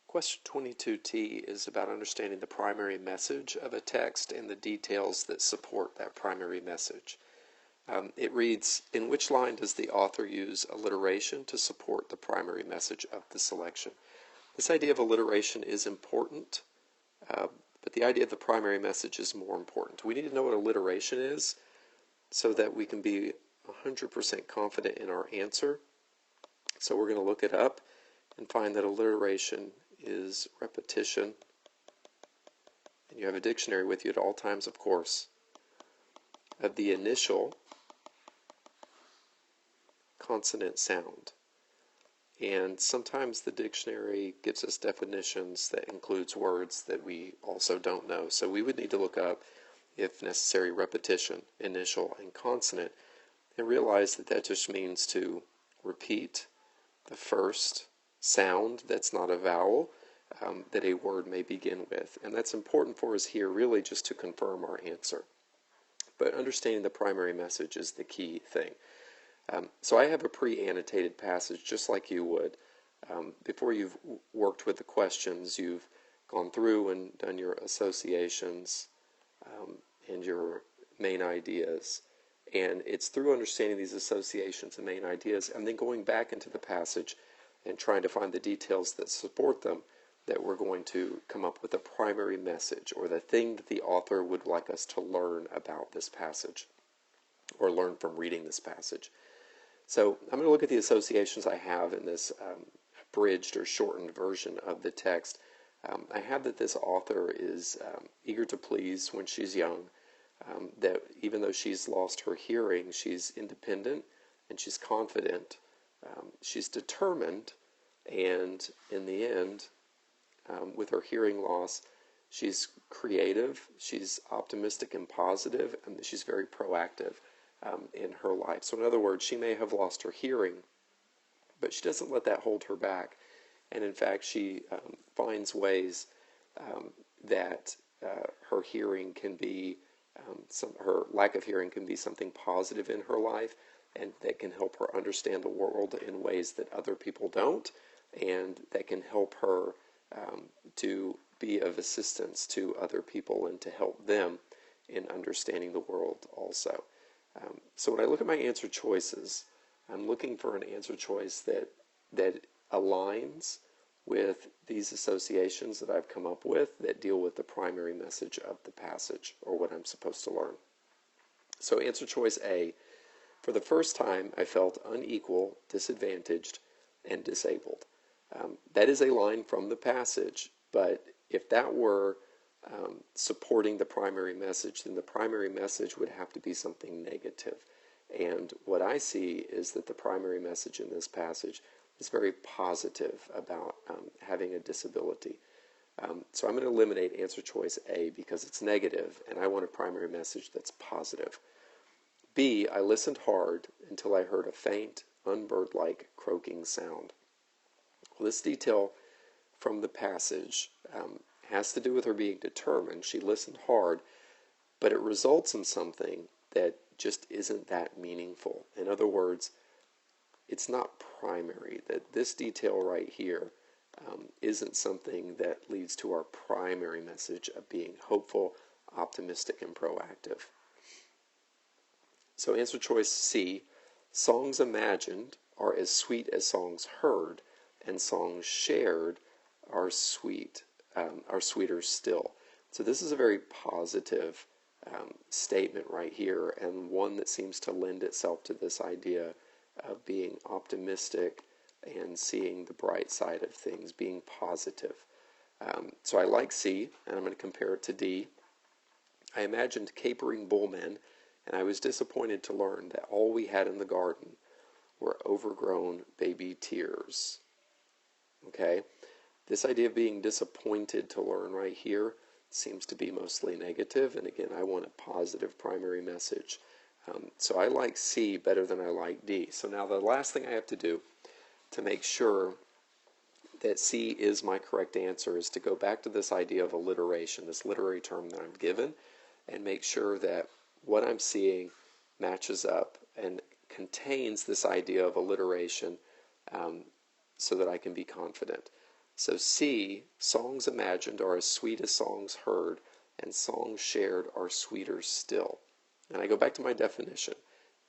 Question 22T is about understanding the primary message of a text and the details that support that primary message. It reads, in which line does the author use alliteration to support the primary message of the selection? This idea of alliteration is important, but the idea of the primary message is more important. We need to know what alliteration is so that we can be 100% confident in our answer. So we're going to look it up and find that alliteration is repetition. And you have a dictionary with you at all times, of course, of the initial consonant sound. And sometimes the dictionary gives us definitions that includes words that we also don't know. So we would need to look up, if necessary, repetition, initial, and consonant, and realize that that just means to repeat the first sound that's not a vowel that a word may begin with. And that's important for us here really just to confirm our answer. But understanding the primary message is the key thing. So I have a pre-annotated passage just like you would. Before you've worked with the questions, you've gone through and done your associations and your main ideas. And it's through understanding these associations and main ideas and then going back into the passage and trying to find the details that support them that we're going to come up with a primary message or the thing that the author would like us to learn about this passage or learn from reading this passage. So I'm going to look at the associations I have in this abridged or shortened version of the text. I have that this author is eager to please when she's young, that even though she's lost her hearing, she's independent and she's confident, she's determined, and in the end, with her hearing loss, she's creative, she's optimistic and positive, and she's very proactive in her life. So in other words, she may have lost her hearing, but she doesn't let that hold her back. And in fact, she finds ways that her hearing can be, her lack of hearing can be something positive in her life, and that can help her understand the world in ways that other people don't, and that can help her to be of assistance to other people and to help them in understanding the world also. So when I look at my answer choices, I'm looking for an answer choice that aligns with these associations that I've come up with that deal with the primary message of the passage or what I'm supposed to learn. So answer choice A, for the first time I felt unequal, disadvantaged, and disabled. That is a line from the passage, but if that were supporting the primary message, then the primary message would have to be something negative. And what I see is that the primary message in this passage is very positive about having a disability. So I'm going to eliminate answer choice A because it's negative, and I want a primary message that's positive. B, I listened hard until I heard a faint, unbird-like croaking sound. Well, this detail from the passage has to do with her being determined. She listened hard, but it results in something that just isn't that meaningful. In other words, it's not primary. That this detail right here isn't something that leads to our primary message of being hopeful, optimistic, and proactive. So answer choice C, songs imagined are as sweet as songs heard, and songs shared are sweeter still. So this is a very positive statement right here, and one that seems to lend itself to this idea of being optimistic and seeing the bright side of things, being positive. So I like C, and I'm going to compare it to D. I imagined capering bullmen, and I was disappointed to learn that all we had in the garden were overgrown baby tears. Okay? This idea of being disappointed to learn right here seems to be mostly negative, and again, I want a positive primary message. So I like C better than I like D. So now the last thing I have to do to make sure that C is my correct answer is to go back to this idea of alliteration, this literary term that I'm given, and make sure that what I'm seeing matches up and contains this idea of alliteration so that I can be confident. So C, songs imagined are as sweet as songs heard, and songs shared are sweeter still. And I go back to my definition.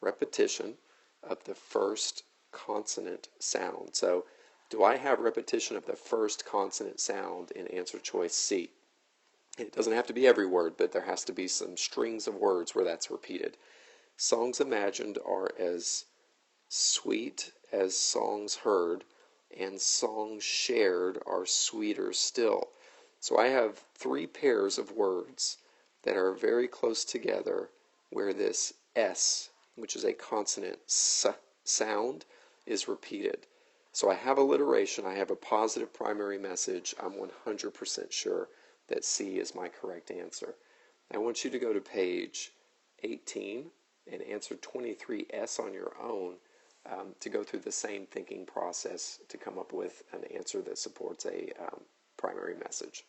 Repetition of the first consonant sound. So do I have repetition of the first consonant sound in answer choice C? It doesn't have to be every word, but there has to be some strings of words where that's repeated. Songs imagined are as sweet as songs heard, and songs shared are sweeter still. So I have three pairs of words that are very close together where this S, which is a consonant S sound, is repeated. So I have alliteration, I have a positive primary message. I'm 100% sure that C is my correct answer. I want you to go to page 18 and answer 23S on your own to go through the same thinking process to come up with an answer that supports a primary message.